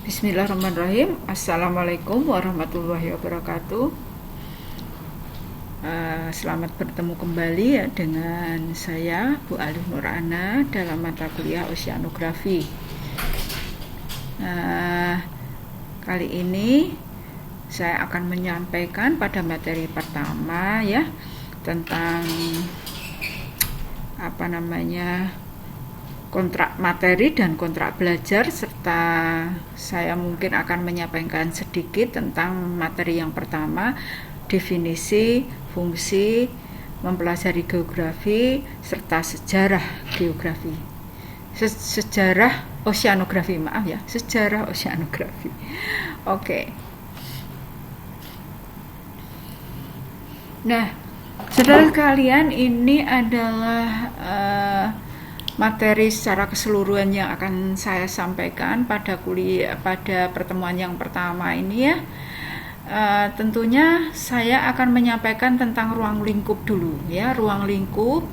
Bismillahirrahmanirrahim. Assalamualaikum warahmatullahi wabarakatuh. Selamat bertemu kembali ya dengan saya Bu Alif Nurana dalam mata kuliah Oceanografi. Kali ini saya akan menyampaikan pada materi pertama ya tentang kontrak materi dan kontrak belajar, serta saya mungkin akan menyampaikan sedikit tentang materi yang pertama, definisi, fungsi, mempelajari geografi, serta sejarah geografi. Sejarah oceanografi, sejarah oceanografi. Oke. Nah, saudara sekalian, ini adalah materi secara keseluruhan yang akan saya sampaikan pada pertemuan yang pertama ini ya. Tentunya saya akan menyampaikan tentang ruang lingkup dulu ya, ruang lingkup,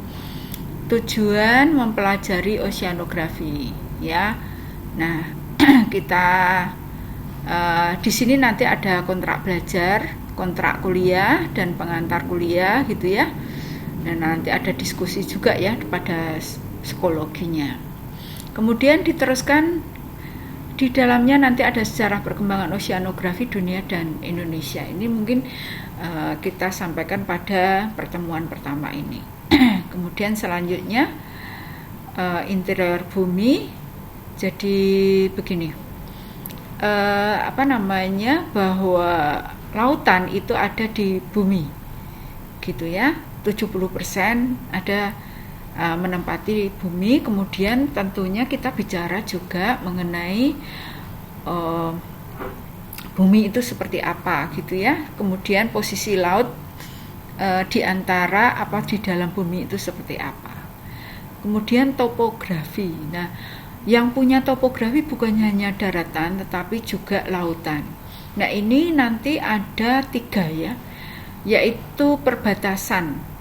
tujuan mempelajari oceanografi ya. Nah, kita di sini nanti ada kontrak belajar, kontrak kuliah dan pengantar kuliah gitu ya. Dan nanti ada diskusi juga ya pada psikologinya. Kemudian diteruskan di dalamnya nanti ada sejarah perkembangan oceanografi dunia dan Indonesia. Ini mungkin kita sampaikan pada pertemuan pertama ini. Kemudian selanjutnya interior bumi. Jadi begini, bahwa lautan itu ada di bumi gitu ya, 70% ada menempati bumi. Kemudian tentunya kita bicara juga mengenai bumi itu seperti apa gitu ya. Kemudian posisi laut di antara di dalam bumi itu seperti apa. Kemudian topografi. Nah, yang punya topografi bukan hanya daratan tetapi juga lautan. Nah, ini nanti ada 3 ya, yaitu perbatasan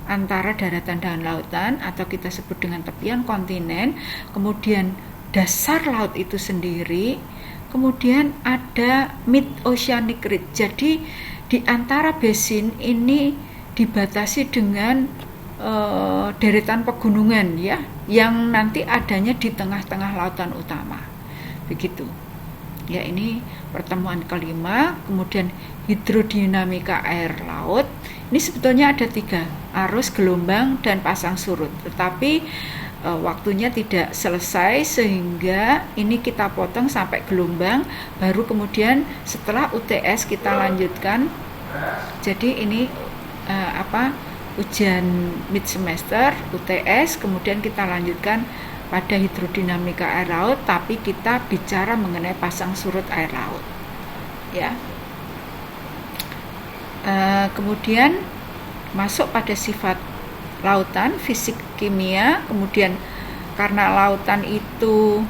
antara daratan dan lautan atau kita sebut dengan tepian kontinen, kemudian dasar laut itu sendiri, kemudian ada mid oceanic ridge. Jadi di antara basin ini dibatasi dengan deretan pegunungan ya, yang nanti adanya di tengah-tengah lautan utama. Begitu. Ya, ini pertemuan kelima. Kemudian hidrodinamika air laut. Ini sebetulnya ada 3, arus, gelombang, dan pasang surut. Tetapi waktunya tidak selesai sehingga ini kita potong sampai gelombang, baru kemudian setelah UTS kita lanjutkan. Jadi ini ujian mid semester UTS, kemudian kita lanjutkan pada hidrodinamika air laut, tapi kita bicara mengenai pasang surut air laut ya. Kemudian masuk pada sifat lautan, fisik kimia. Kemudian karena lautan itu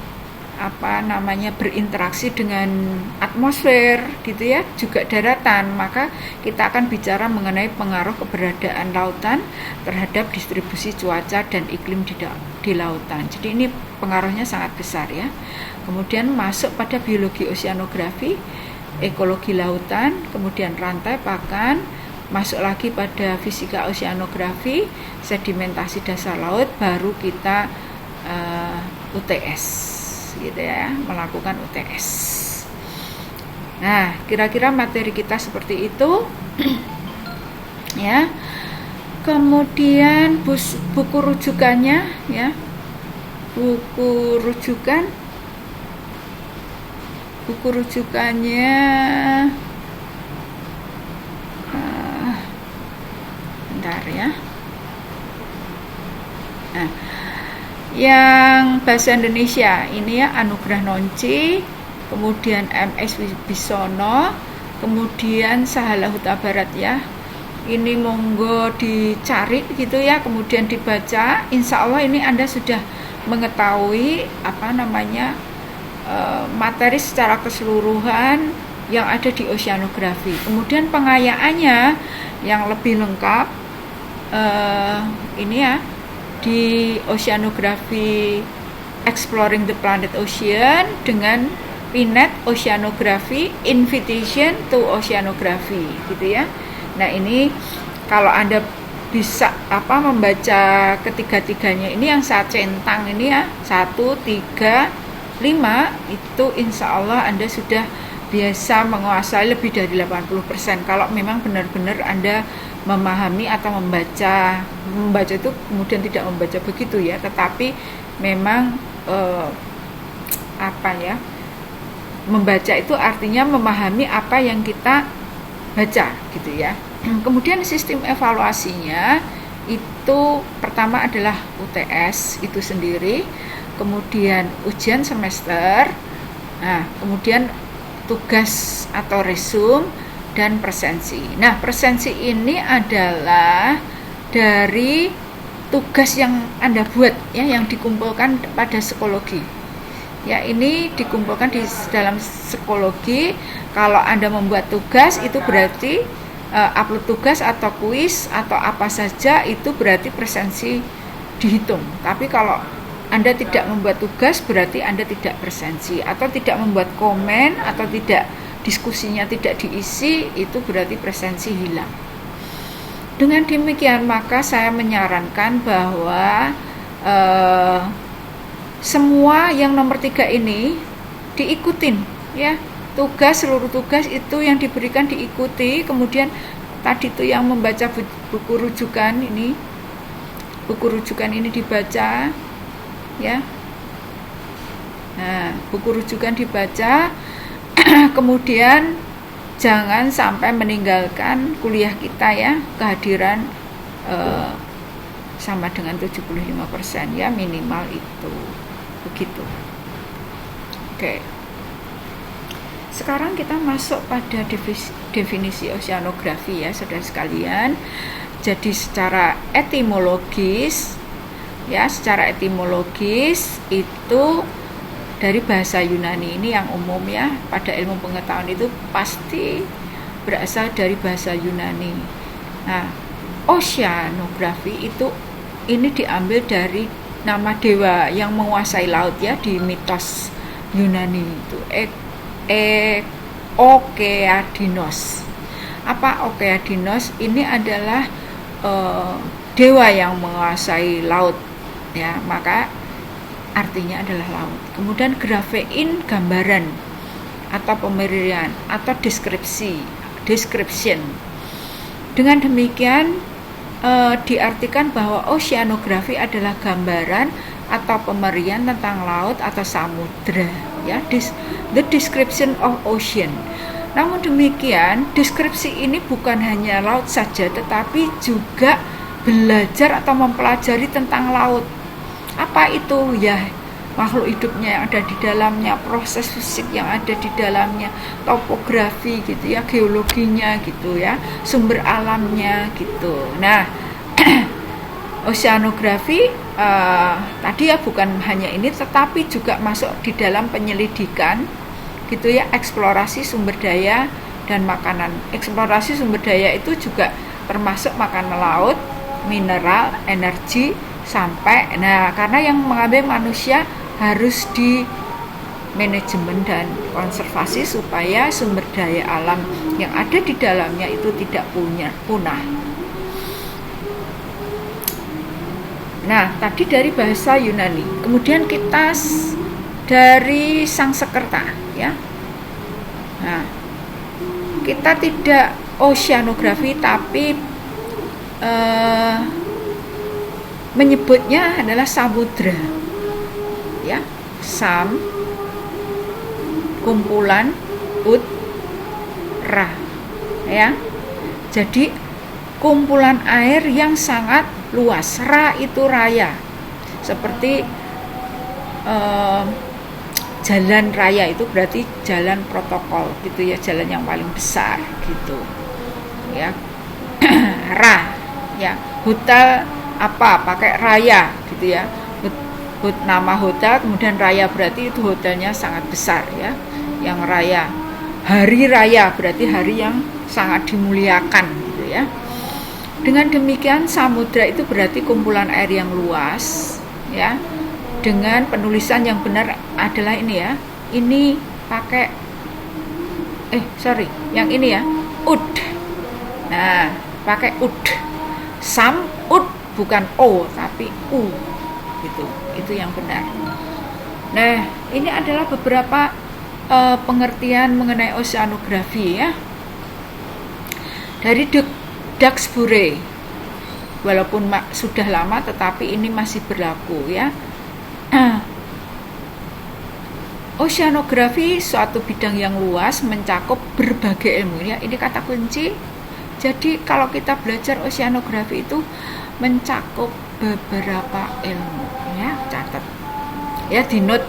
berinteraksi dengan atmosfer gitu ya, juga daratan, maka kita akan bicara mengenai pengaruh keberadaan lautan terhadap distribusi cuaca dan iklim di lautan. Jadi ini pengaruhnya sangat besar ya. Kemudian masuk pada biologi oceanografi, ekologi lautan, kemudian rantai pakan, masuk lagi pada fisika oceanografi, sedimentasi dasar laut, baru kita UTS gitu ya, melakukan UTS. Nah, kira-kira materi kita seperti itu ya. Kemudian buku rujukannya ya, buku rujukannya bentar ya. Nah, yang bahasa Indonesia ini ya, Anugrah Nonci, kemudian MS Wibisono, kemudian Sahala Huta Barat ya. Ini monggo dicari gitu ya, kemudian dibaca. Insya Allah ini Anda sudah mengetahui materi secara keseluruhan yang ada di oceanografi. Kemudian pengayaannya yang lebih lengkap ini ya, di Oceanography Exploring the Planet Ocean dengan PNET Oceanography Invitation to Oceanography gitu ya. Nah ini kalau Anda bisa membaca ketiga-tiganya ini yang saya centang ini ya 1, 3, 5 itu insya Allah Anda sudah biasa menguasai lebih dari 80%. Kalau memang benar-benar Anda memahami atau membaca itu kemudian tidak membaca begitu ya, tetapi memang membaca itu artinya memahami apa yang kita baca gitu ya. Kemudian sistem evaluasinya itu pertama adalah UTS itu sendiri, kemudian ujian semester, nah kemudian tugas atau resum dan presensi. Nah presensi ini adalah dari tugas yang Anda buat ya, yang dikumpulkan pada psikologi. Ya ini dikumpulkan di dalam psikologi. Kalau Anda membuat tugas itu berarti upload tugas atau kuis atau apa saja itu berarti presensi dihitung. Tapi kalau Anda tidak membuat tugas berarti Anda tidak presensi, atau tidak membuat komen atau tidak diskusinya tidak diisi itu berarti presensi hilang. Dengan demikian maka saya menyarankan bahwa semua yang nomor 3 ini diikutin ya. Seluruh tugas itu yang diberikan diikuti. Kemudian tadi itu yang membaca buku rujukan ini dibaca ya. Nah, buku rujukan dibaca. Kemudian jangan sampai meninggalkan kuliah kita ya, kehadiran sama dengan 75% ya, minimal itu begitu. Oke. Sekarang kita masuk pada definisi oceanografi ya saudara sekalian. Jadi secara etimologis itu dari bahasa Yunani ini yang umum ya, pada ilmu pengetahuan itu pasti berasal dari bahasa Yunani. Nah, oceanografi itu ini diambil dari nama dewa yang menguasai laut ya, di mitos Yunani itu Okeadinos. Apa Okeadinos? Ini adalah dewa yang menguasai laut ya, maka artinya adalah laut. Kemudian grafein, gambaran atau pemerian atau description. Dengan demikian diartikan bahwa oceanografi adalah gambaran atau pemerian tentang laut atau samudra ya, the description of ocean. Namun demikian, deskripsi ini bukan hanya laut saja, tetapi juga belajar atau mempelajari tentang laut. Apa itu ya? Makhluk hidupnya yang ada di dalamnya, proses fisik yang ada di dalamnya, topografi gitu ya, geologinya gitu ya, sumber alamnya gitu. Nah, oceanografi tadi ya bukan hanya ini, tetapi juga masuk di dalam penyelidikan gitu ya, eksplorasi sumber daya dan makanan. Eksplorasi sumber daya itu juga termasuk makanan laut, mineral, energi sampai. Nah, karena yang mengambil manusia harus di manajemen dan konservasi supaya sumber daya alam yang ada di dalamnya itu tidak punah. Nah, tadi dari bahasa Yunani. Kemudian kita dari Sangsekerta ya. Nah, kita tidak oceanografi tapi menyebutnya adalah samudra ya, kumpulan ra ya. Jadi kumpulan air yang sangat luas. Ra itu raya, seperti jalan raya itu berarti jalan protokol gitu ya, jalan yang paling besar gitu ya. Ra ya, hotel apa pakai raya gitu ya, nama hotel kemudian raya berarti itu hotelnya sangat besar ya, yang raya. Hari raya berarti hari yang sangat dimuliakan gitu ya. Dengan demikian samudra itu berarti kumpulan air yang luas ya, dengan penulisan yang benar adalah ini ya, ini pakai yang ini ya, ud. Nah, pakai ud. Samud bukan o tapi u gitu. Itu yang benar. Nah, ini adalah beberapa pengertian mengenai oceanografi ya. Dari Duxbury. Walaupun sudah lama tetapi ini masih berlaku ya. Oceanografi suatu bidang yang luas mencakup berbagai ilmu ya. Ini kata kunci. Jadi kalau kita belajar oceanografi itu mencakup beberapa ilmu ya, catat. Ya, di note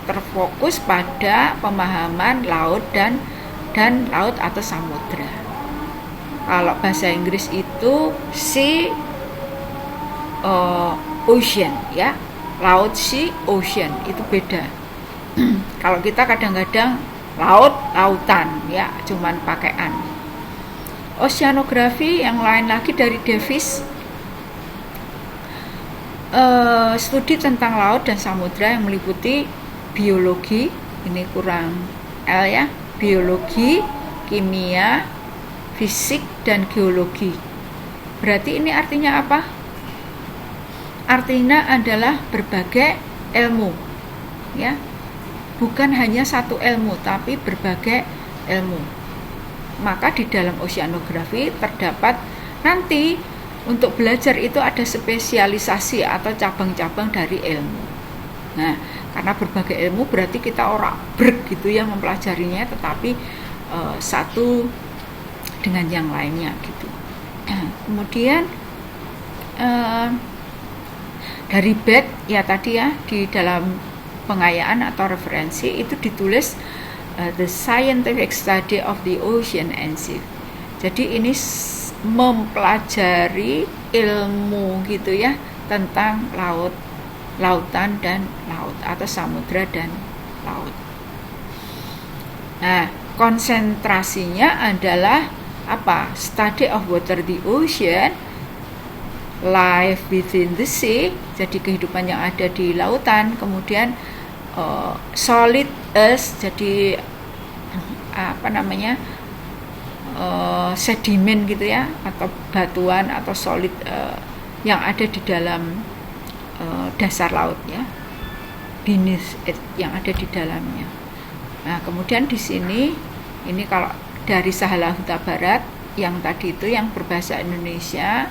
terfokus pada pemahaman laut dan laut atau samudra. Kalau bahasa Inggris itu sea, ocean ya, laut, sea, ocean itu beda. Kalau kita kadang-kadang laut, lautan ya, cuman pakai an. Oceanografi yang lain lagi dari Davis, studi tentang laut dan samudra yang meliputi biologi, ini kurang L ya, biologi, kimia, fisik, dan geologi. Berarti ini artinya apa? Artinya adalah berbagai ilmu ya, bukan hanya satu ilmu tapi berbagai ilmu. Maka di dalam oceanografi terdapat nanti untuk belajar itu ada spesialisasi atau cabang-cabang dari ilmu. Nah, karena berbagai ilmu berarti kita orang gitu ya mempelajarinya, tetapi satu dengan yang lainnya gitu. Kemudian dari Beck ya tadi ya, di dalam pengayaan atau referensi itu ditulis the scientific study of the ocean and sea. Jadi ini mempelajari ilmu gitu ya tentang lautan dan laut atau samudra dan laut. Nah, konsentrasinya adalah apa? Study of water, the ocean, life within the sea, jadi kehidupan yang ada di lautan, kemudian solid earth, jadi sedimen gitu ya, atau batuan atau solid yang ada di dalam dasar laut ya, beneath it, yang ada di dalamnya. Nah, kemudian di sini ini kalau dari Sahala Huta Barat yang tadi itu yang berbahasa Indonesia,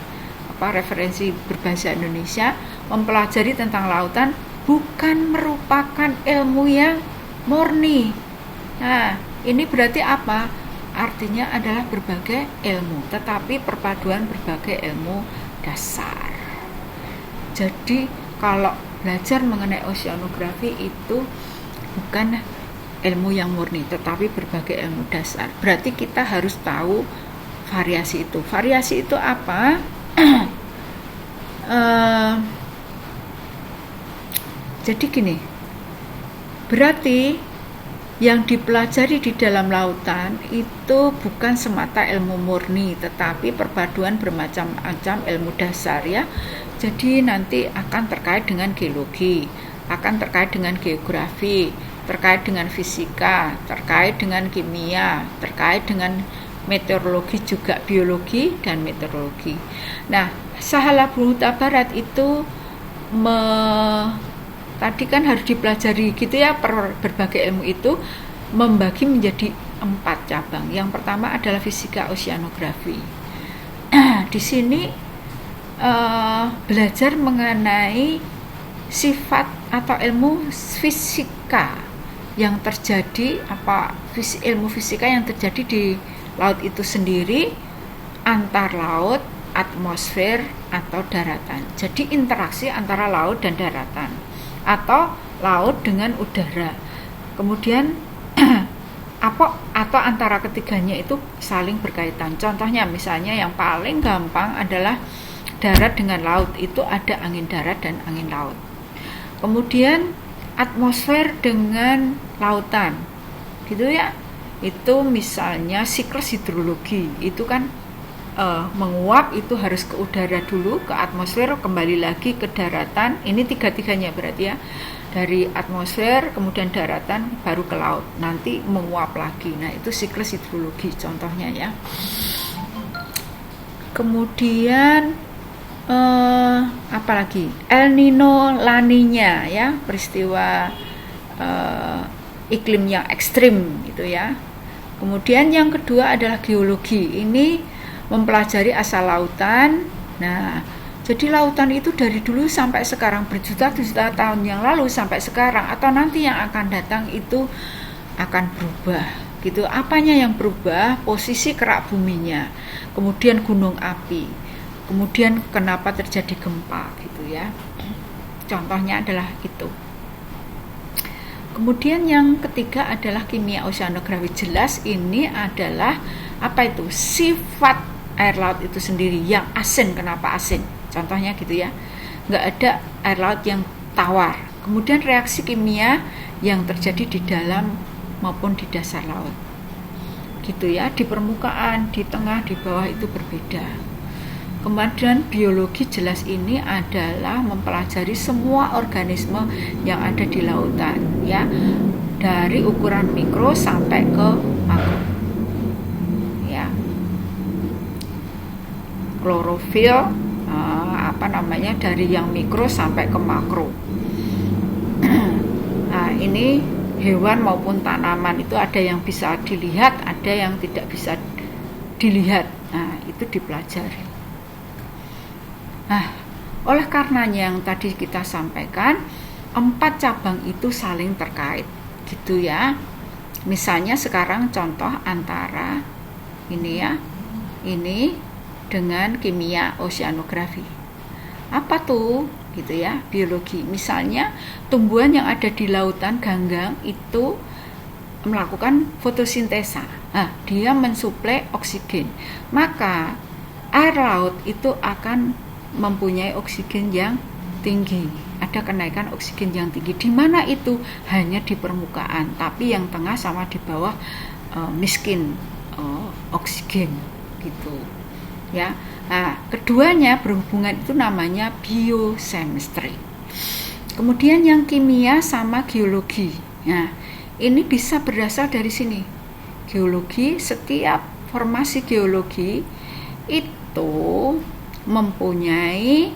referensi berbahasa Indonesia, mempelajari tentang lautan bukan merupakan ilmu yang murni. Nah, ini berarti apa? Artinya adalah berbagai ilmu, tetapi perpaduan berbagai ilmu dasar. Jadi kalau belajar mengenai oceanografi itu bukan ilmu yang murni, tetapi berbagai ilmu dasar. Berarti kita harus tahu variasi itu. Variasi itu apa? Jadi gini, berarti yang dipelajari di dalam lautan itu bukan semata ilmu murni, tetapi perpaduan bermacam-macam ilmu dasar ya. Jadi nanti akan terkait dengan geologi, akan terkait dengan geografi, terkait dengan fisika, terkait dengan kimia, terkait dengan meteorologi juga, biologi dan meteorologi. Nah, Sahala Huta Barat itu tadi kan harus dipelajari gitu ya, berbagai ilmu itu membagi menjadi 4 cabang. Yang pertama adalah fisika oceanografi. Di sini belajar mengenai sifat atau ilmu fisika yang terjadi, ilmu fisika yang terjadi di laut itu sendiri, antar laut, atmosfer atau daratan. Jadi interaksi antara laut dan daratan, atau laut dengan udara. Kemudian atau antara ketiganya itu saling berkaitan. Contohnya misalnya yang paling gampang adalah darat dengan laut, itu ada angin darat dan angin laut. Kemudian atmosfer dengan lautan, gitu ya. Itu misalnya siklus hidrologi, itu kan menguap itu harus ke udara dulu, ke atmosfer, kembali lagi ke daratan. Ini tiga-tiganya berarti ya, dari atmosfer kemudian daratan baru ke laut, nanti menguap lagi. Nah itu siklus hidrologi contohnya ya. Kemudian apalagi El Nino, La Niña ya, peristiwa iklim yang ekstrim gitu ya. Kemudian yang kedua adalah geologi. Ini mempelajari asal lautan. Nah, jadi lautan itu dari dulu sampai sekarang, berjuta-juta tahun yang lalu sampai sekarang atau nanti yang akan datang itu akan berubah gitu. Apanya yang berubah? Posisi kerak buminya, kemudian gunung api, kemudian kenapa terjadi gempa gitu ya. Contohnya adalah itu. Kemudian yang ketiga adalah kimia oceanografi. Jelas ini adalah apa itu? Sifat air laut itu sendiri yang asin. Kenapa asin? Contohnya gitu ya. Nggak ada air laut yang tawar. Kemudian reaksi kimia yang terjadi di dalam maupun di dasar laut. Gitu ya. Di permukaan, di tengah, di bawah itu berbeda. Kemudian biologi jelas ini adalah mempelajari semua organisme yang ada di lautan ya, dari ukuran mikro sampai ke makro ya. Klorofil dari yang mikro sampai ke makro. Nah ini hewan maupun tanaman itu ada yang bisa dilihat, ada yang tidak bisa dilihat. Nah itu dipelajari. Nah, oleh karenanya yang tadi kita sampaikan, 4 cabang itu saling terkait, gitu ya. Misalnya sekarang contoh antara ini ya, ini dengan kimia oceanografi. Apa tuh? Gitu ya, biologi. Misalnya tumbuhan yang ada di lautan ganggang itu melakukan fotosintesa. Nah, dia mensuplai oksigen. Maka air laut itu akan mempunyai oksigen yang tinggi, ada kenaikan oksigen yang tinggi. Di mana itu? Hanya di permukaan, tapi yang tengah sama di bawah miskin oksigen gitu ya. Nah, keduanya berhubungan, itu namanya biochemistry. Kemudian yang kimia sama geologi. Nah, ini bisa berasal dari sini. Geologi, setiap formasi geologi itu mempunyai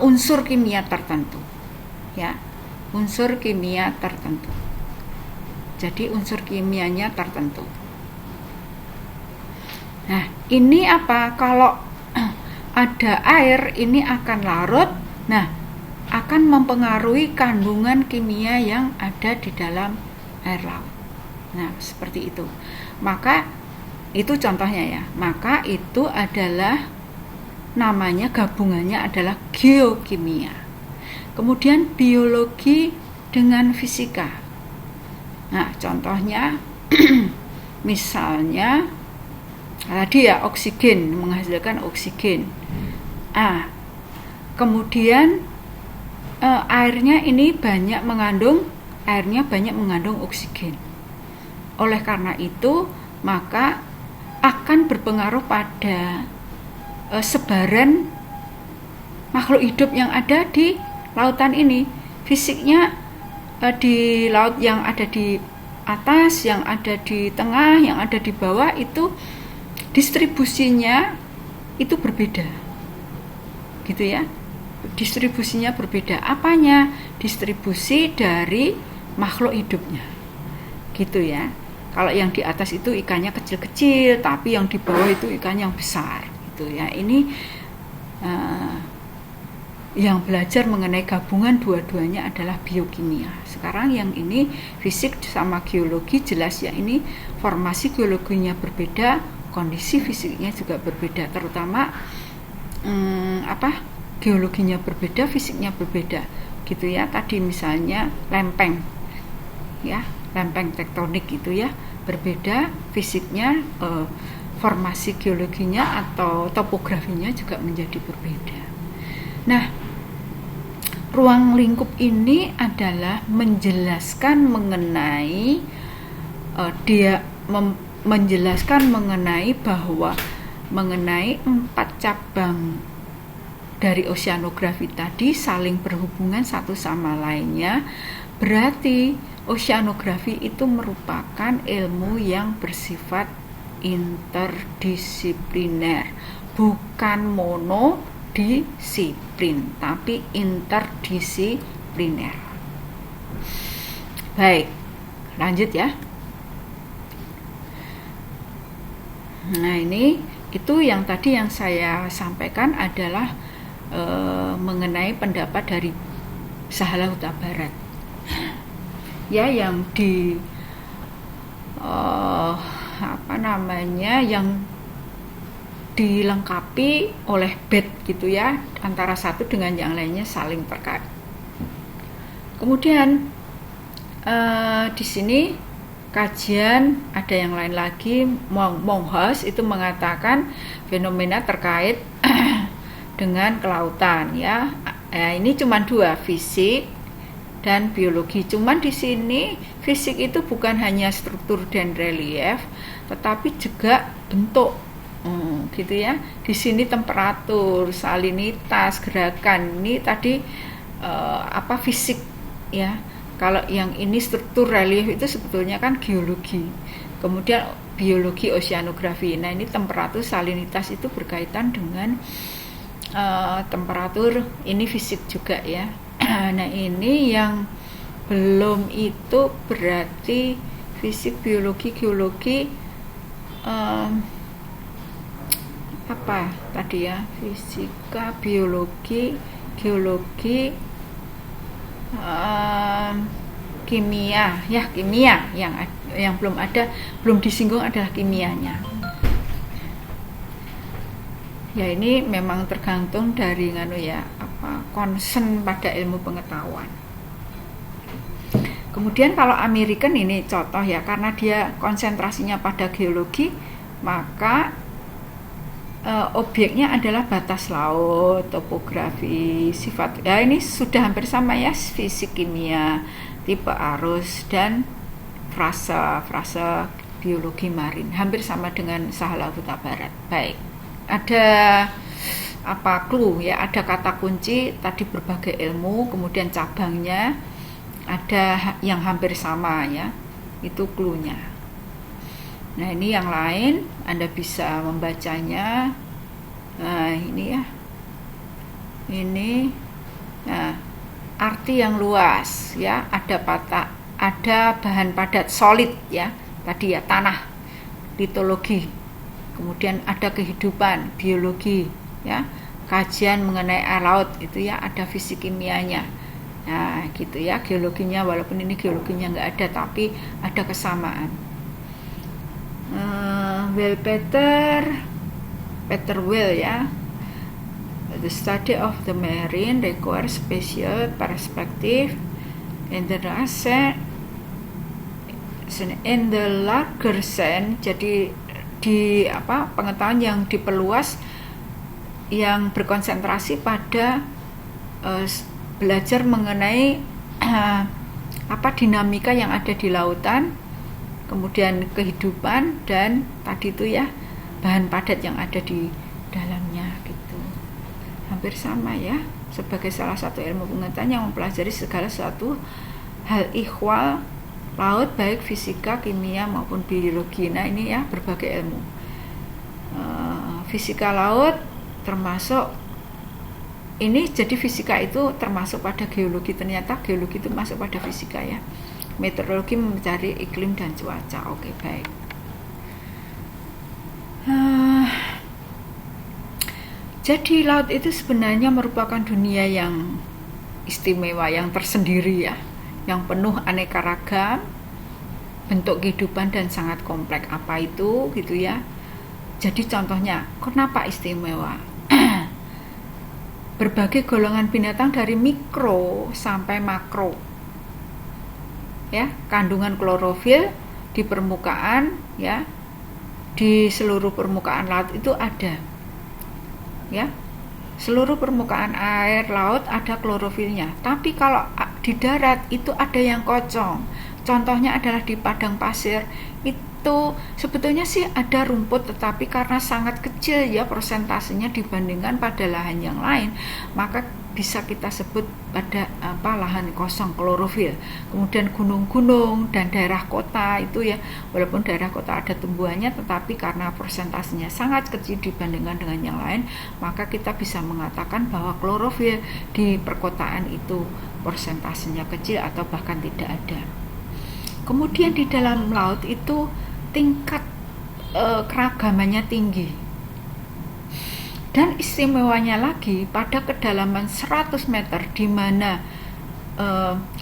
unsur kimia tertentu ya, unsur kimia tertentu. Jadi unsur kimianya tertentu. Nah ini apa, kalau ada air ini akan larut, nah akan mempengaruhi kandungan kimia yang ada di dalam air laut. Nah seperti itu. Maka itu contohnya ya. Maka itu adalah namanya, gabungannya adalah geokimia. Kemudian biologi dengan fisika. Nah, contohnya misalnya tadi ya, oksigen, menghasilkan oksigen. Kemudian airnya banyak mengandung oksigen. Oleh karena itu, maka akan berpengaruh pada sebaran makhluk hidup yang ada di lautan ini. Fisiknya di laut yang ada di atas, yang ada di tengah, yang ada di bawah itu distribusinya itu berbeda. Gitu ya. Distribusinya berbeda. Apanya? Distribusi dari makhluk hidupnya. Gitu ya. Kalau yang di atas itu ikannya kecil-kecil, tapi yang di bawah itu ikan yang besar, gitu ya. Ini yang belajar mengenai gabungan dua-duanya adalah biokimia. Sekarang yang ini fisik sama geologi, jelas ya, ini formasi geologinya berbeda, kondisi fisiknya juga berbeda, terutama geologinya berbeda, fisiknya berbeda, gitu ya. Tadi misalnya lempeng, ya, lempeng tektonik gitu ya, berbeda fisiknya, formasi geologinya atau topografinya juga menjadi berbeda. Nah, ruang lingkup ini adalah menjelaskan mengenai menjelaskan mengenai bahwa mengenai 4 cabang dari oceanografi tadi saling berhubungan satu sama lainnya, berarti oceanografi itu merupakan ilmu yang bersifat interdisipliner, bukan monodisiplin, tapi interdisipliner. Baik, lanjut ya. Nah, itu yang tadi yang saya sampaikan adalah mengenai pendapat dari Sahala Huta Barat. Ya, yang yang dilengkapi oleh bed gitu ya, antara satu dengan yang lainnya saling terkait. Kemudian di sini kajian ada yang lain lagi. Monghus itu mengatakan fenomena terkait dengan kelautan ya. Ini cuma 2, fisik dan biologi. Cuman di sini fisik itu bukan hanya struktur dan relief, tetapi juga bentuk. Gitu ya. Di sini temperatur, salinitas, gerakan. Ini tadi fisik ya. Kalau yang ini struktur relief itu sebetulnya kan geologi. Kemudian biologi oceanografi. Nah, ini temperatur, salinitas itu berkaitan dengan temperatur, ini fisik juga ya. Nah, ini yang belum itu berarti fisik, biologi, geologi, apa tadi ya, fisika, biologi, geologi, kimia ya, kimia yang belum disinggung adalah kimianya. Ya, ini memang tergantung dari concern pada ilmu pengetahuan. Kemudian kalau American ini contoh ya, karena dia konsentrasinya pada geologi, maka objeknya adalah batas laut, topografi, sifat. Ya, ini sudah hampir sama ya, fisik, kimia, tipe arus, dan frasa biologi marin. Hampir sama dengan Sahala Huta Barat. Baik. Ada clue ya, ada kata kunci tadi berbagai ilmu, kemudian cabangnya ada yang hampir sama ya, itu clue-nya. Nah, ini yang lain Anda bisa membacanya. Nah, ini ya, ini arti yang luas ya, ada bahan padat solid ya, tadi ya, tanah, litologi. Kemudian ada kehidupan, biologi ya, kajian mengenai air laut itu ya, ada fisik kimianya. Nah, gitu ya, geologinya, walaupun ini geologinya nggak ada, tapi ada kesamaan. Peter Will ya, the study of the marine requires spatial perspective in the larger sense. Jadi di pengetahuan yang diperluas, yang berkonsentrasi pada belajar mengenai dinamika yang ada di lautan, kemudian kehidupan, dan tadi itu ya, bahan padat yang ada di dalamnya gitu. Hampir sama ya, sebagai salah satu ilmu pengetahuan yang mempelajari segala sesuatu hal ihwal laut, baik fisika, kimia maupun biologi. Nah, ini ya, berbagai ilmu. Fisika laut termasuk ini, jadi fisika itu termasuk pada geologi, ternyata geologi itu masuk pada fisika ya. Meteorologi mencari iklim dan cuaca. Oke, baik. Jadi laut itu sebenarnya merupakan dunia yang istimewa, yang tersendiri ya, yang penuh aneka ragam bentuk kehidupan dan sangat kompleks. Apa itu gitu ya. Jadi contohnya, kenapa istimewa? Berbagai golongan binatang dari mikro sampai makro ya, kandungan klorofil di permukaan ya, di seluruh permukaan laut itu ada ya. Seluruh permukaan air laut ada klorofilnya, tapi kalau di darat itu ada yang kosong. Contohnya adalah di padang pasir, itu itu sebetulnya sih ada rumput, tetapi karena sangat kecil ya persentasenya dibandingkan pada lahan yang lain, maka bisa kita sebut pada lahan kosong klorofil. Kemudian gunung-gunung dan daerah kota itu ya, walaupun daerah kota ada tumbuhannya, tetapi karena persentasenya sangat kecil dibandingkan dengan yang lain, maka kita bisa mengatakan bahwa klorofil di perkotaan itu persentasenya kecil atau bahkan tidak ada. Kemudian di dalam laut itu tingkat keragamannya tinggi. Dan istimewanya lagi, pada kedalaman 100 meter di mana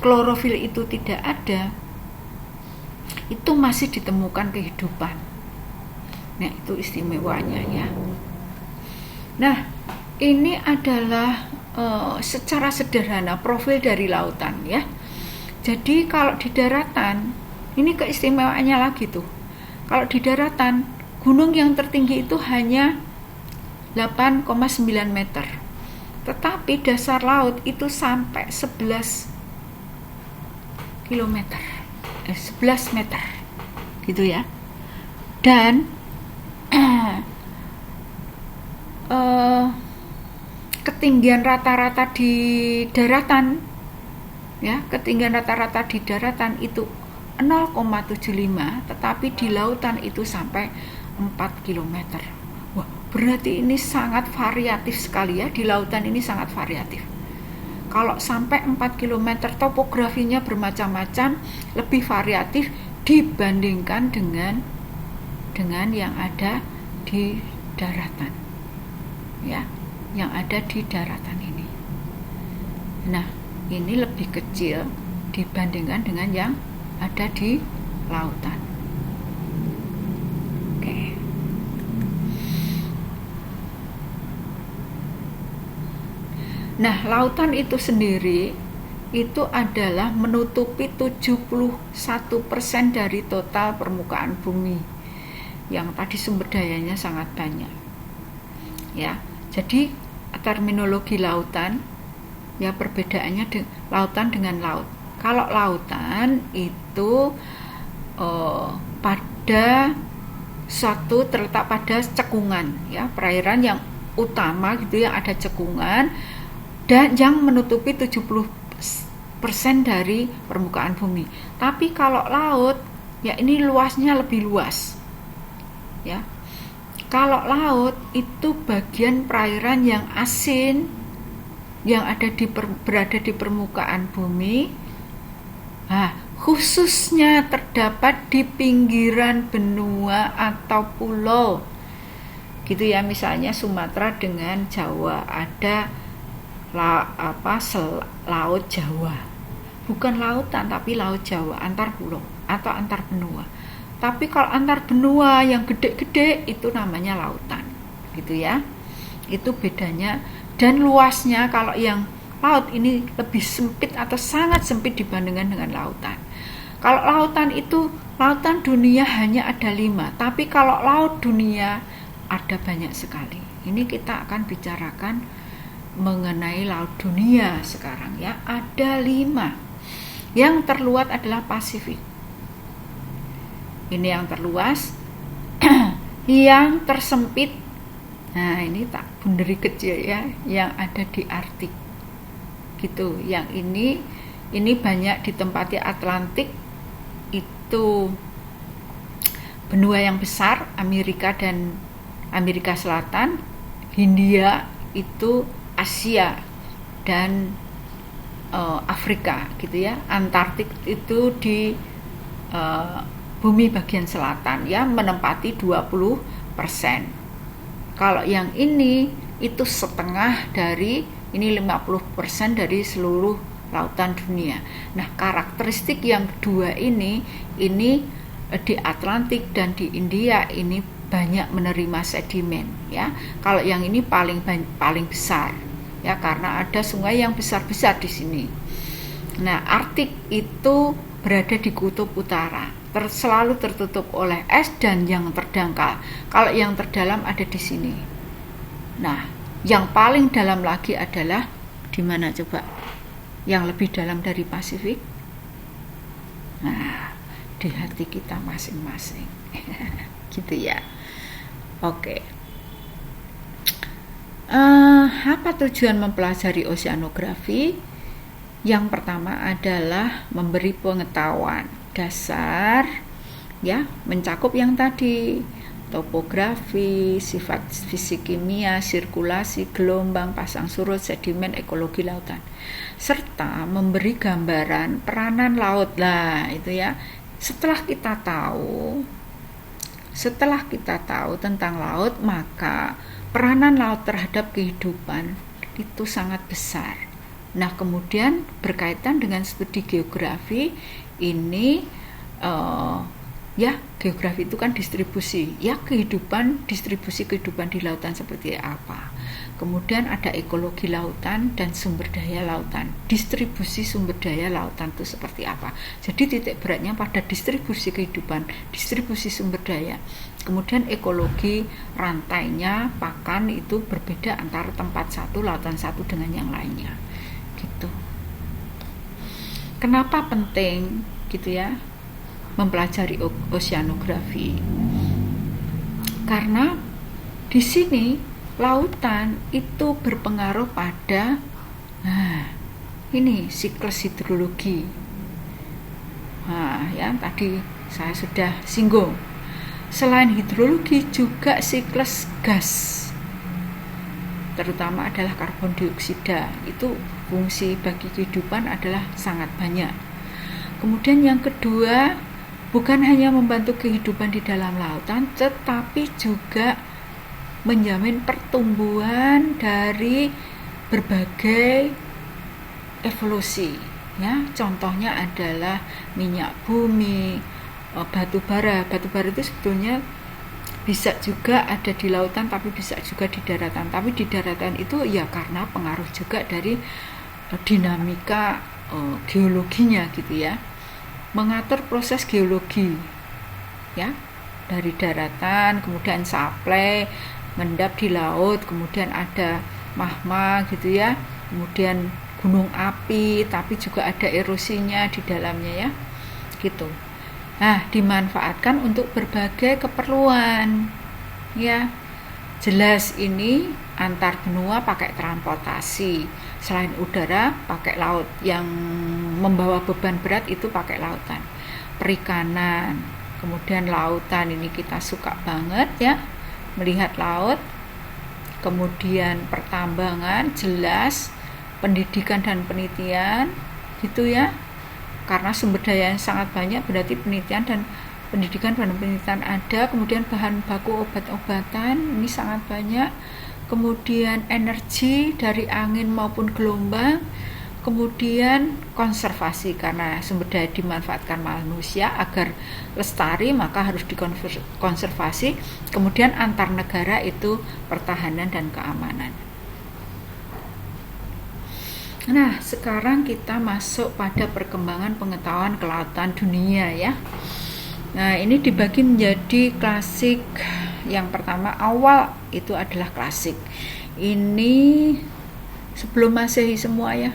klorofil itu tidak ada, itu masih ditemukan kehidupan. Nah, itu istimewanya ya. Nah, ini adalah secara sederhana profil dari lautan ya. Jadi kalau di daratan, ini keistimewaannya lagi tuh. Kalau di daratan, gunung yang tertinggi itu hanya 8,9 meter. Tetapi dasar laut itu sampai 11 kilometer. 11 meter. Gitu ya. Dan ketinggian rata-rata di daratan ya, ketinggian rata-rata di daratan itu 0,75, tetapi di lautan itu sampai 4 kilometer. Wah, berarti ini sangat variatif sekali ya, di lautan ini sangat variatif. Kalau sampai 4 km topografinya bermacam-macam, lebih variatif dibandingkan dengan yang ada di daratan. Ya, yang ada di daratan ini. Nah, ini lebih kecil dibandingkan dengan yang ada di lautan. Oke. Nah, lautan itu sendiri itu adalah menutupi 71% dari total permukaan bumi, yang tadi sumber dayanya sangat banyak. Ya, jadi terminologi lautan ya perbedaannya lautan dengan laut. Kalau lautan itu pada suatu terletak pada cekungan ya, perairan yang utama gitu yang ada cekungan dan yang menutupi 70% dari permukaan bumi. Tapi kalau laut ya ini luasnya lebih luas. Ya. Kalau laut itu bagian perairan yang asin yang ada berada di permukaan bumi. Nah, khususnya terdapat di pinggiran benua atau pulau. Gitu ya, misalnya Sumatera dengan Jawa ada laut Jawa, bukan lautan tapi laut Jawa, antar pulau atau antar benua. Tapi kalau antar benua yang gede-gede itu namanya lautan, gitu ya. Itu bedanya. Dan luasnya kalau yang laut ini lebih sempit atau sangat sempit dibandingkan dengan lautan. Kalau lautan itu, lautan dunia hanya ada 5, tapi kalau laut dunia ada banyak sekali. Ini kita akan bicarakan mengenai laut dunia sekarang ya. Ada 5. Yang terluas adalah Pasifik. Ini yang terluas. Yang tersempit, nah ini tak bunderi kecil ya, yang ada di Arktik. Gitu. Yang ini banyak ditempati Atlantik, itu benua yang besar, Amerika dan Amerika Selatan, Hindia itu Asia dan Afrika gitu ya. Antartik itu di bumi bagian selatan ya, menempati 20%. Kalau yang ini itu setengah dari, ini 50% dari seluruh lautan dunia. Nah, karakteristik yang kedua ini di Atlantik dan di India ini banyak menerima sedimen ya. Kalau yang ini paling besar ya, karena ada sungai yang besar-besar di sini. Nah, Arktik itu berada di kutub utara, selalu tertutup oleh es dan yang terdangkal. Kalau yang terdalam ada di sini. Nah, yang paling dalam lagi adalah di mana coba? Yang lebih dalam dari Pasifik. Nah, di hati kita masing-masing. Gitu ya. Oke. Apa tujuan mempelajari oceanografi? Yang pertama adalah memberi pengetahuan dasar, ya, mencakup yang tadi, topografi, sifat fisik kimia, sirkulasi, gelombang, pasang surut, sedimen, ekologi lautan, serta memberi gambaran peranan laut. Lah, itu ya. Setelah kita tahu tentang laut, maka peranan laut terhadap kehidupan itu sangat besar. Nah, kemudian berkaitan dengan studi geografi ini, ya, geografi itu kan distribusi, ya, distribusi kehidupan di lautan seperti apa. Kemudian ada ekologi lautan dan sumber daya lautan. Distribusi sumber daya lautan itu seperti apa. Jadi titik beratnya pada distribusi kehidupan, distribusi sumber daya. Kemudian ekologi rantainya, pakan itu berbeda antara tempat satu, lautan satu dengan yang lainnya. Gitu. Kenapa penting gitu ya mempelajari oceanografi? Karena di sini lautan itu berpengaruh pada ini siklus hidrologi. Ya, tadi saya sudah singgung. Selain hidrologi juga siklus gas, terutama adalah karbon dioksida. Itu fungsi bagi kehidupan adalah sangat banyak. Kemudian yang kedua, bukan hanya membantu kehidupan di dalam lautan, tetapi juga menjamin pertumbuhan dari berbagai evolusi. Ya, contohnya adalah minyak bumi, batu bara. Batu bara itu sebetulnya bisa juga ada di lautan, tapi bisa juga di daratan. Tapi di daratan itu ya karena pengaruh juga dari dinamika geologinya gitu ya. Mengatur proses geologi ya, dari daratan, kemudian supply, mengendap di laut, kemudian ada magma gitu ya, kemudian gunung api, tapi juga ada erosinya di dalamnya ya, gitu. Nah, dimanfaatkan untuk berbagai keperluan ya. Jelas ini antar benua pakai transportasi, selain udara pakai laut, yang membawa beban berat itu pakai lautan. Perikanan, kemudian lautan ini kita suka banget ya melihat laut. Kemudian pertambangan, jelas, pendidikan dan penelitian gitu ya, karena sumber daya yang sangat banyak, berarti penelitian dan pendidikan dan penelitian ada. Kemudian bahan baku obat-obatan ini sangat banyak. Kemudian energi dari angin maupun gelombang. Kemudian konservasi, karena sumber daya dimanfaatkan manusia agar lestari, maka harus dikonservasi. Kemudian antar negara itu pertahanan dan keamanan. Nah, sekarang kita masuk pada perkembangan pengetahuan kelautan dunia ya. Nah, ini dibagi menjadi klasik. Yang pertama, awal itu adalah klasik. Ini sebelum Masehi semua ya.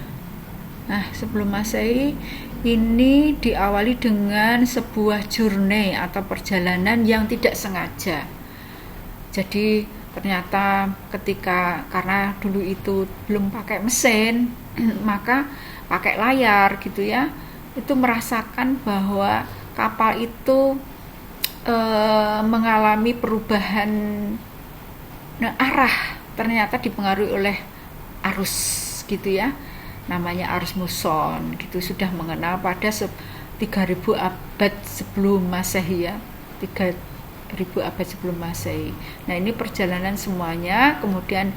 Nah, sebelum Masehi ini diawali dengan sebuah journey atau perjalanan yang tidak sengaja. Jadi ternyata karena dulu itu belum pakai mesin, maka pakai layar gitu ya, itu merasakan bahwa kapal itu mengalami perubahan arah, ternyata dipengaruhi oleh arus gitu ya, namanya arus muson gitu. Sudah mengenal pada 3000 abad sebelum Masehi ya, 3000 abad sebelum Masehi. Nah, ini perjalanan semuanya. Kemudian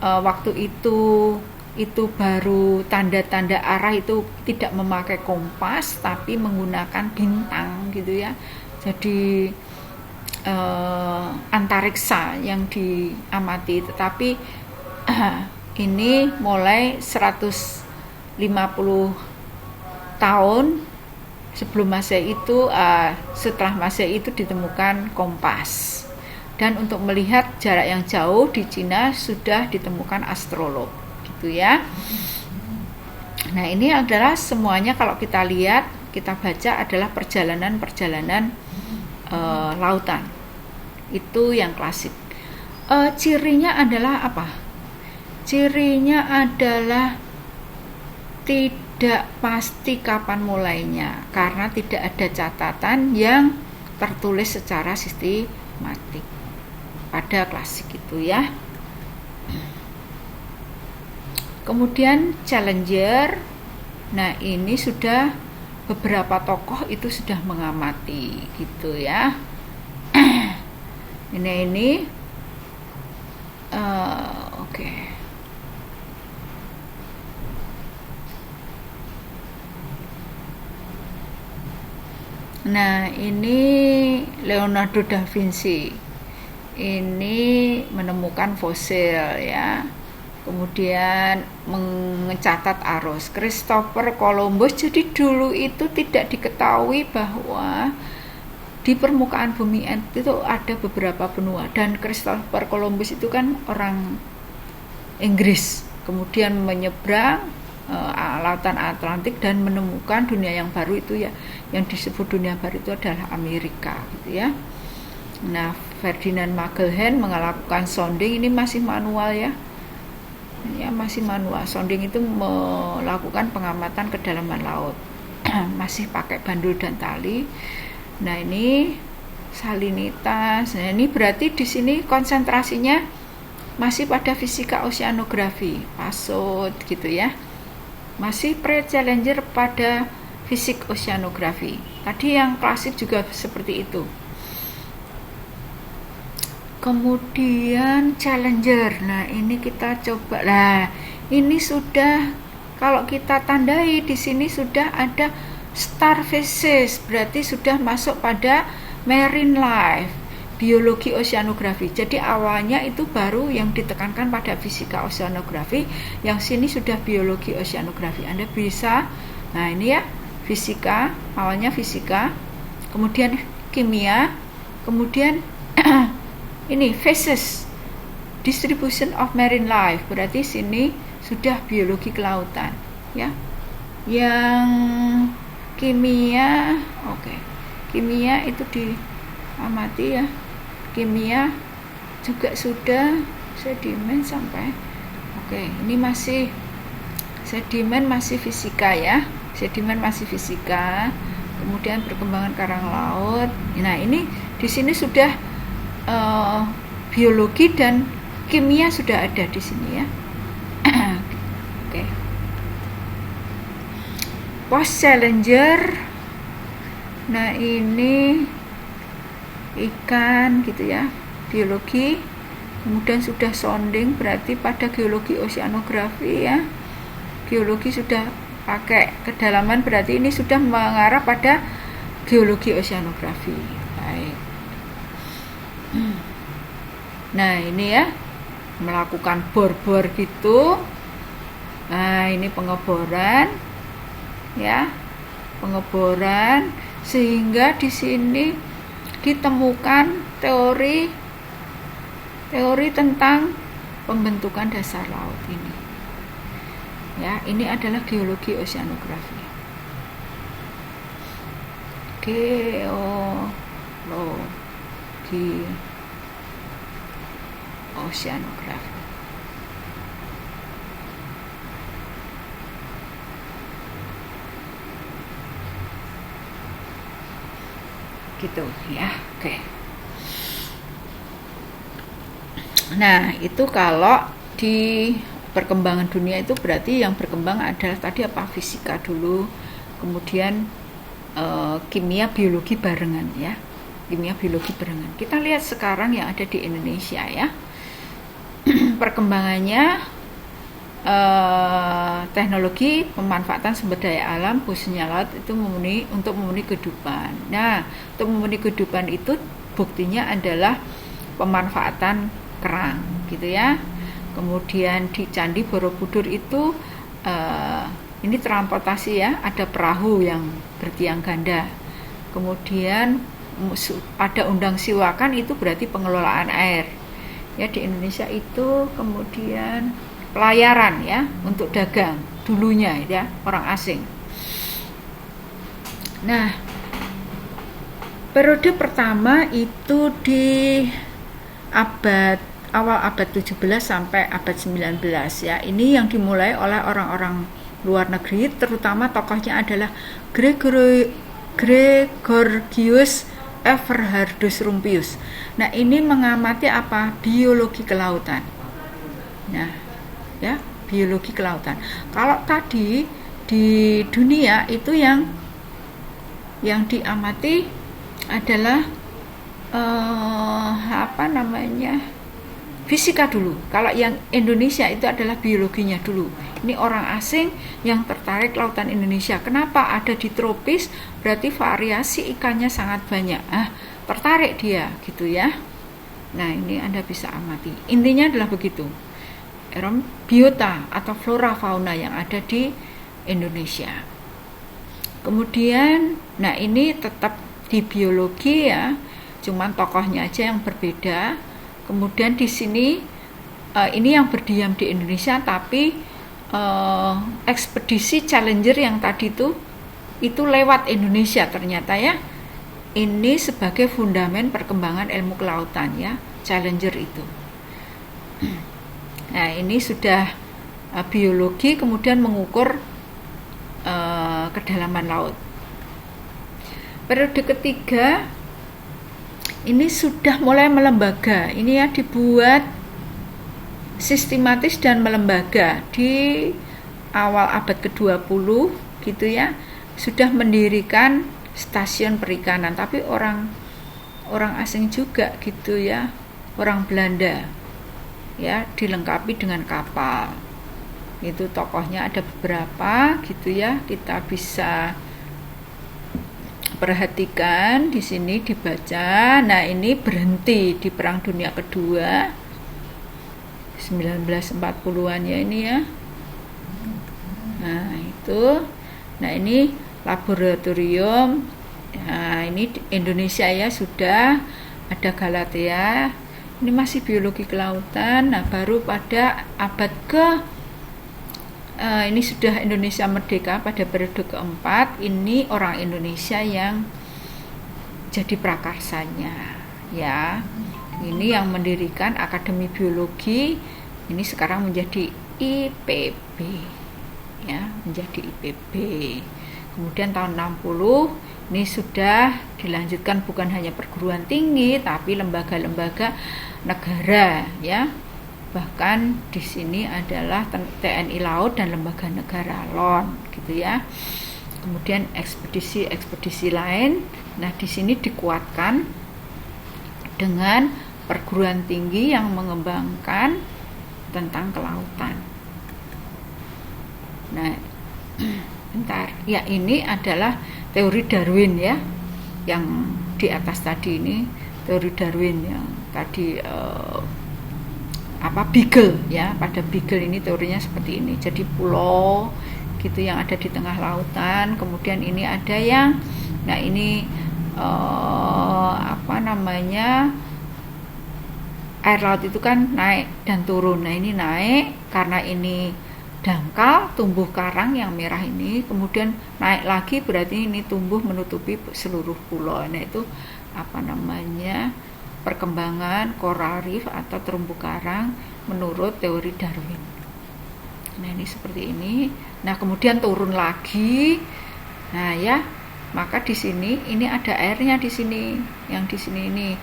waktu itu baru tanda-tanda arah itu tidak memakai kompas tapi menggunakan bintang gitu ya. Jadi antariksa yang diamati. Tetapi ini mulai 150 tahun sebelum Masehi itu, setelah Masehi itu ditemukan kompas. Dan untuk melihat jarak yang jauh di Cina sudah ditemukan astrolog gitu ya. Nah, ini adalah semuanya kalau kita lihat kita baca adalah perjalanan-perjalanan lautan. Itu yang klasik. Cirinya adalah apa? Cirinya adalah tidak pasti kapan mulainya, karena tidak ada catatan yang tertulis secara sistematik pada klasik itu ya. Kemudian Challenger, nah ini sudah beberapa tokoh itu sudah mengamati gitu ya. ini oke. Nah ini Leonardo da Vinci, ini menemukan fosil ya, kemudian mencatat arus. Christopher Columbus, jadi dulu itu tidak diketahui bahwa di permukaan bumi itu ada beberapa benua, dan Christopher Columbus itu kan orang Inggris, kemudian menyeberang lautan Atlantik dan menemukan dunia yang baru itu ya, yang disebut dunia baru itu adalah Amerika gitu ya. Nah, Ferdinand Magellan melakukan sounding, ini masih manual ya, masih manual. Sounding itu melakukan pengamatan kedalaman laut masih pakai bandul dan tali. Nah ini salinitas. Nah ini berarti di sini konsentrasinya masih pada fisika oceanografi, PASOD gitu ya. Masih pre-Challenger pada fisik oceanografi. Tadi yang klasik juga seperti itu. Kemudian Challenger. Nah ini kita coba. Nah ini sudah, kalau kita tandai di sini sudah ada star phases, berarti sudah masuk pada marine life, biologi oceanografi. Jadi awalnya itu baru yang ditekankan pada fisika oceanografi, yang sini sudah biologi oceanografi. Anda bisa, nah ini ya, fisika, awalnya fisika, kemudian kimia, kemudian ini phases, distribution of marine life, berarti sini sudah biologi kelautan ya. Yang kimia, oke. Kimia itu diamati ya. Kimia juga sudah sedimen sampai. Oke, ini masih sedimen, masih fisika ya. Sedimen masih fisika. Kemudian perkembangan karang laut. Nah, ini di sini sudah biologi dan kimia sudah ada di sini ya. Oke. Post Challenger, nah ini ikan gitu ya, biologi. Kemudian sudah sounding, berarti pada geologi oceanografi ya, geologi sudah pakai kedalaman, berarti ini sudah mengarah pada geologi oceanografi. Baik. Nah ini ya, melakukan bor-bor gitu. Nah ini pengeboran ya, pengeboran, sehingga di sini ditemukan teori tentang pembentukan dasar laut ini ya. Ini adalah geologi oceanografi, geologi oceanografi. Gitu ya. Oke. Nah itu kalau di perkembangan dunia itu berarti yang berkembang adalah tadi apa, fisika dulu, kemudian kimia biologi barengan ya, kimia biologi barengan. Kita lihat sekarang yang ada di Indonesia ya. Perkembangannya teknologi pemanfaatan sumber daya alam khususnya laut itu untuk memenuhi kehidupan. Nah, untuk memenuhi kehidupan itu buktinya adalah pemanfaatan kerang gitu ya. Kemudian di Candi Borobudur itu ini transportasi ya, ada perahu yang bertiang ganda. Kemudian ada undang siwakan, itu berarti pengelolaan air. Ya di Indonesia itu. Kemudian pelayaran ya, untuk dagang dulunya ya, orang asing. Nah, periode pertama itu di awal abad 17 sampai abad 19 ya. Ini yang dimulai oleh orang-orang luar negeri, terutama tokohnya adalah Gregorius Everhardus Rumpius. Nah, ini mengamati apa? Biologi kelautan. Nah, ya, biologi kelautan. Kalau tadi di dunia itu yang diamati adalah fisika dulu. Kalau yang Indonesia itu adalah biologinya dulu. Ini orang asing yang tertarik lautan Indonesia. Kenapa? Ada di tropis, berarti variasi ikannya sangat banyak. Tertarik dia gitu ya. Nah, ini Anda bisa amati. Intinya adalah begitu. Biota atau flora fauna yang ada di Indonesia. Kemudian, nah ini tetap di biologi ya, cuman tokohnya aja yang berbeda. Kemudian di sini ini yang berdiam di Indonesia, tapi ekspedisi Challenger yang tadi itu lewat Indonesia ternyata ya. Ini sebagai fundamen perkembangan ilmu kelautan ya, Challenger itu. Nah, ini sudah biologi, kemudian mengukur kedalaman laut. Periode ketiga ini sudah mulai melembaga. Ini ya, dibuat sistematis dan melembaga di awal abad ke-20 gitu ya. Sudah mendirikan stasiun perikanan, tapi orang asing juga gitu ya, orang Belanda ya, dilengkapi dengan kapal. Itu tokohnya ada beberapa gitu ya, kita bisa perhatikan di sini, dibaca. Nah, ini berhenti di Perang Dunia Kedua 1940-an ya ini ya. Nah, itu. Nah, ini laboratorium. Nah, ini Indonesia ya, sudah ada Galatea. Ini masih biologi kelautan. Nah, baru pada abad ini sudah Indonesia merdeka pada periode keempat. Ini orang Indonesia yang jadi prakarsanya ya. Ini yang mendirikan Akademi Biologi. Ini sekarang menjadi IPB ya, menjadi IPB. Kemudian tahun 60 ini sudah dilanjutkan, bukan hanya perguruan tinggi tapi lembaga-lembaga negara ya. Bahkan di sini adalah TNI Laut dan lembaga negara LON gitu ya. Kemudian ekspedisi lain. Nah, di sini dikuatkan dengan perguruan tinggi yang mengembangkan tentang kelautan. Nah, bentar. Ya, ini adalah teori Darwin ya. Yang di atas tadi ini teori Darwin yang tadi Beagle ya. Pada Beagle ini teorinya seperti ini. Jadi pulau gitu yang ada di tengah lautan. Kemudian ini ada yang, nah ini air laut itu kan naik dan turun. Nah, ini naik karena ini dangkal, tumbuh karang yang merah ini, kemudian naik lagi berarti ini tumbuh menutupi seluruh pulau. Nah, itu perkembangan coral reef atau terumbu karang menurut teori Darwin. Nah, ini seperti ini. Nah, kemudian turun lagi. Nah, ya, maka di sini ini ada airnya di sini, yang di sini ini.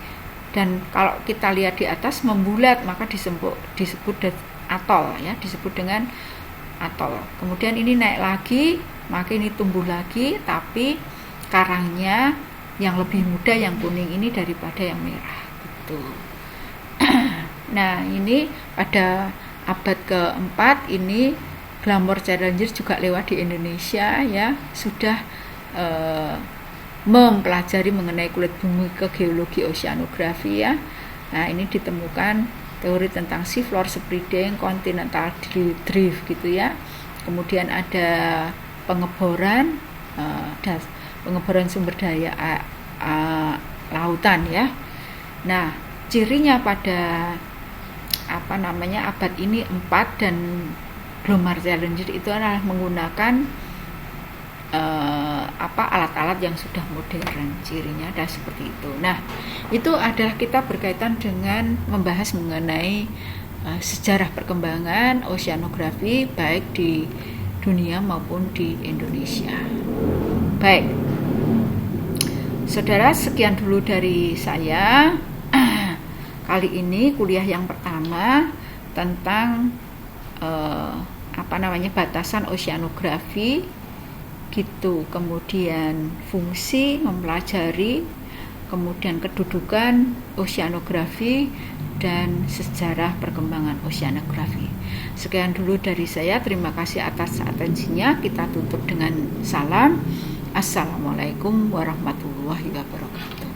Dan kalau kita lihat di atas membulat, maka disebut atol ya, disebut dengan atol. Kemudian ini naik lagi, maka ini tumbuh lagi, tapi karangnya yang lebih muda yang kuning ini daripada yang merah gitu. Nah, ini pada abad keempat ini Glamour Challenger juga lewat di Indonesia ya, sudah mempelajari mengenai kulit bumi ke geologi oceanografi ya. Nah, ini ditemukan teori tentang seafloor spreading, continental drift gitu ya. Kemudian ada pengeboran sumber daya lautan ya. Nah, cirinya pada abad ini 4 dan Glamour Challenger itu adalah menggunakan alat-alat yang sudah modern, cirinya ada seperti itu. Nah, itu adalah kita berkaitan dengan membahas mengenai sejarah perkembangan oceanografi baik di dunia maupun di Indonesia. Baik, saudara, sekian dulu dari saya. Kali ini kuliah yang pertama tentang batasan oceanografi gitu, kemudian fungsi mempelajari, kemudian kedudukan oceanografi dan sejarah perkembangan oceanografi. Sekian dulu dari saya, terima kasih atas atensinya. Kita tutup dengan salam. Assalamualaikum warahmatullahi wabarakatuh.